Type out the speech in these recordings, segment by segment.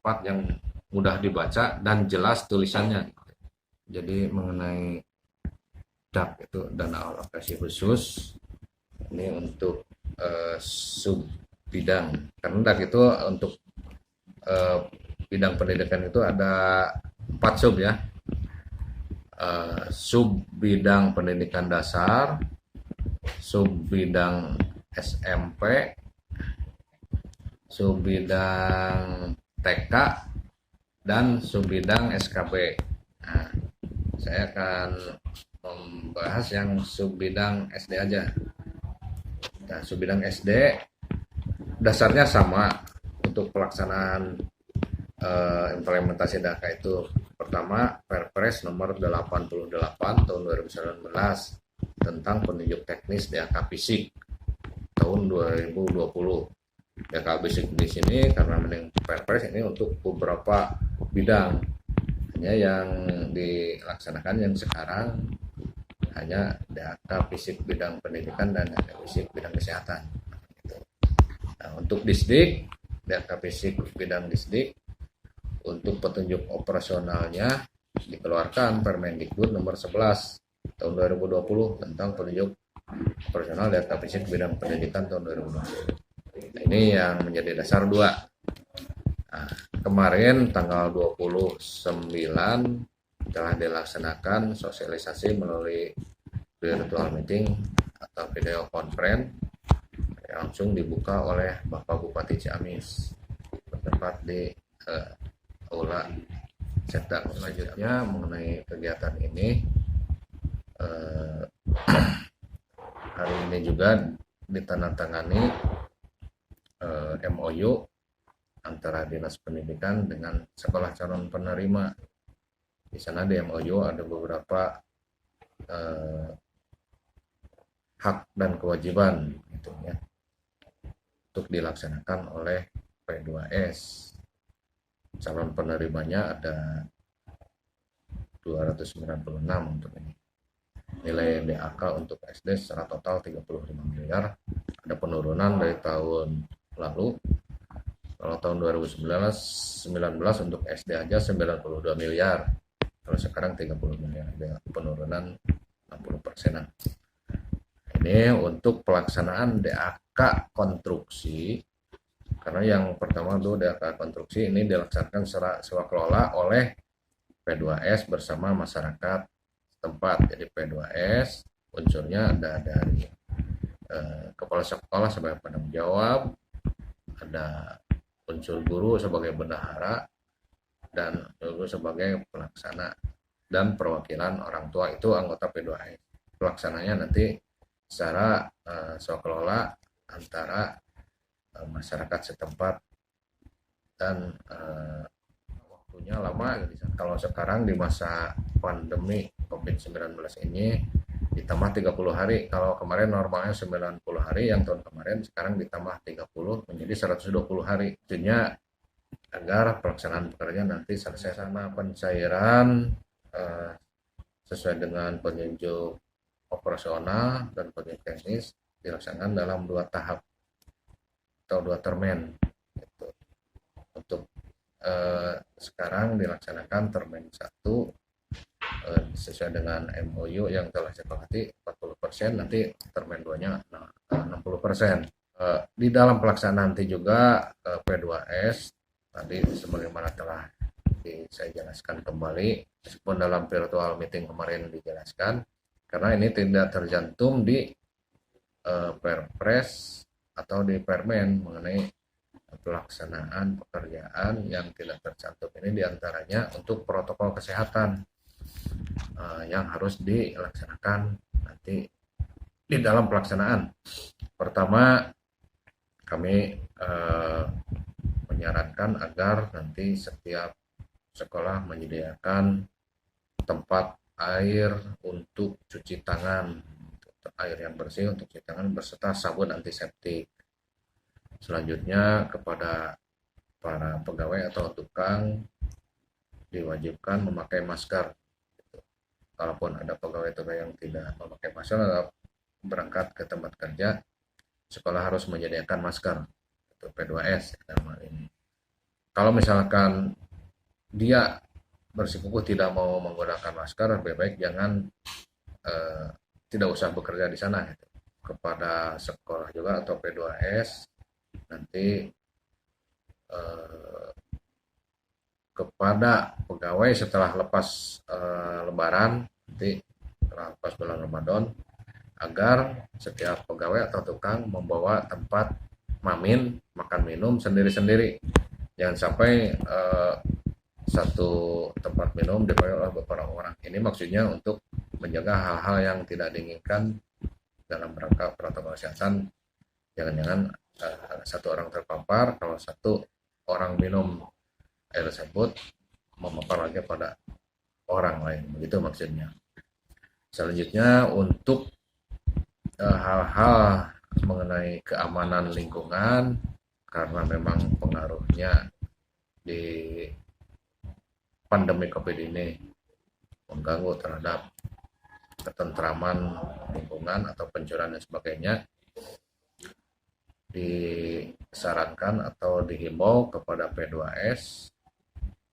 tempat yang mudah dibaca dan jelas tulisannya. Jadi mengenai DAK itu dana alokasi khusus ini untuk sub bidang. Karena DAK itu untuk bidang pendidikan itu ada 4 sub ya. Sub bidang pendidikan dasar, sub bidang SMP, sub bidang TK, dan sub bidang SKB. Nah, saya akan membahas yang sub bidang SD aja. Nah, sub bidang SD dasarnya sama untuk pelaksanaan implementasi DAKA itu. Pertama, Perpres nomor 88 tahun 2019 tentang penunjuk teknis DAKA fisik tahun 2020. DAKA fisik di sini karena Perpres ini untuk beberapa bidang. Hanya yang dilaksanakan yang sekarang hanya DAKA fisik bidang pendidikan dan DAKA fisik bidang kesehatan. Nah, untuk Disdik, DAKA fisik bidang Disdik, untuk petunjuk operasionalnya dikeluarkan Permendikbud nomor 11 tahun 2020 tentang petunjuk operasional data fisik bidang pendidikan tahun 2020. Nah, ini yang menjadi dasar 2. Nah, kemarin tanggal 29 telah dilaksanakan sosialisasi melalui virtual meeting atau video conference langsung dibuka oleh Bapak Bupati Ciamis bertempat di Aula Sekda. Selanjutnya mengenai kegiatan ini hari ini juga ditandatangani MOU antara Dinas Pendidikan dengan sekolah calon penerima. Di sana di MOU ada beberapa hak dan kewajiban gitu ya untuk dilaksanakan oleh P2S. Calon penerimanya ada 296 untuk ini. Nilai DAK untuk SD secara total 35 miliar. Ada penurunan dari tahun lalu. Kalau tahun 2019 untuk SD aja 92 miliar. Kalau sekarang 30 miliar. Ada penurunan 60%. Ini untuk pelaksanaan DAK konstruksi. Karena yang pertama itu DAK konstruksi ini dilaksanakan secara swakelola oleh P2S bersama masyarakat setempat. Jadi P2S unsurnya ada dari kepala sekolah sebagai penanggung jawab, ada unsur guru sebagai bendahara, dan guru sebagai pelaksana, dan perwakilan orang tua itu anggota P2S. Pelaksananya nanti secara swakelola antara masyarakat setempat dan waktunya lama. Kalau sekarang di masa pandemi COVID-19 ini ditambah 30 hari. Kalau kemarin normalnya 90 hari, yang tahun kemarin sekarang ditambah 30 menjadi 120 hari. Tentunya agar pelaksanaan pekerjaan nanti selesai sama pencairan sesuai dengan petunjuk operasional dan petunjuk teknis dilaksanakan dalam 2 tahap atau 2 termen gitu. Untuk sekarang dilaksanakan termen 1 sesuai dengan MOU yang telah disepakati 40%, nanti termen 2-nya 60%. Di dalam pelaksanaan nanti juga P2S tadi sebagaimana telah saya jelaskan kembali, meskipun dalam virtual meeting kemarin dijelaskan, karena ini tidak tercantum di Perpres atau di Permen mengenai pelaksanaan pekerjaan yang tidak tercantum ini diantaranya untuk protokol kesehatan yang harus dilaksanakan nanti di dalam pelaksanaan. Pertama, kami menyarankan agar nanti setiap sekolah menyediakan tempat air untuk cuci tangan, air yang bersih untuk cuci tangan beserta sabun antiseptik. Selanjutnya kepada para pegawai atau tukang diwajibkan memakai masker. Kalaupun ada pegawai yang tidak memakai masker atau berangkat ke tempat kerja, sekolah harus menyediakan masker untuk P2S dalam hal ini. Kalau misalkan dia bersikukuh tidak mau menggunakan masker, lebih baik jangan eh, tidak usah bekerja di sana gitu. Kepada sekolah juga atau P2S nanti eh, kepada pegawai setelah lepas Lebaran nanti setelah lepas bulan Ramadan agar setiap pegawai atau tukang membawa tempat mamin makan minum sendiri-sendiri. Jangan sampai satu tempat minum dipakai oleh beberapa orang. Ini maksudnya untuk menjaga hal-hal yang tidak diinginkan dalam rangka protokol kesehatan. Jangan-jangan satu orang terpapar, kalau satu orang minum air tersebut memapar lagi pada orang lain. Begitu maksudnya. Selanjutnya untuk hal-hal mengenai keamanan lingkungan karena memang pengaruhnya di pandemi COVID ini mengganggu terhadap ketentraman lingkungan atau pencurian dan sebagainya, disarankan atau dihimbau kepada P2S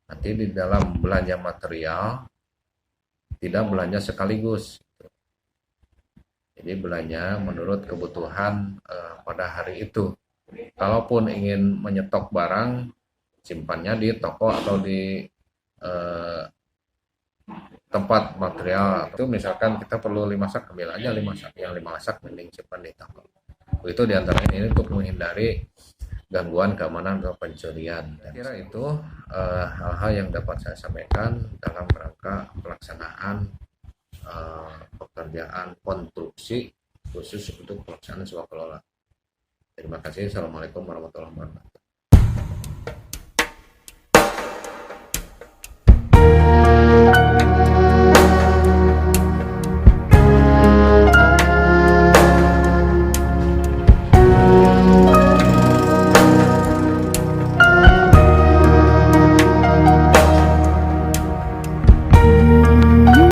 nanti di dalam belanja material tidak belanja sekaligus. Jadi belanja menurut kebutuhan pada hari itu. Kalaupun ingin menyetok barang, simpannya di toko atau di tempat material. Itu misalkan kita perlu 5 sak, ambil aja 5 sak. Yang 5 sak mending simpan di toko. Itu diantaranya ini untuk menghindari gangguan keamanan atau pencurian. Saya kira itu hal-hal yang dapat saya sampaikan dalam rangka pelaksanaan pekerjaan konstruksi khusus untuk pelaksanaan sewa kelola. Terima kasih. Assalamualaikum warahmatullahi wabarakatuh.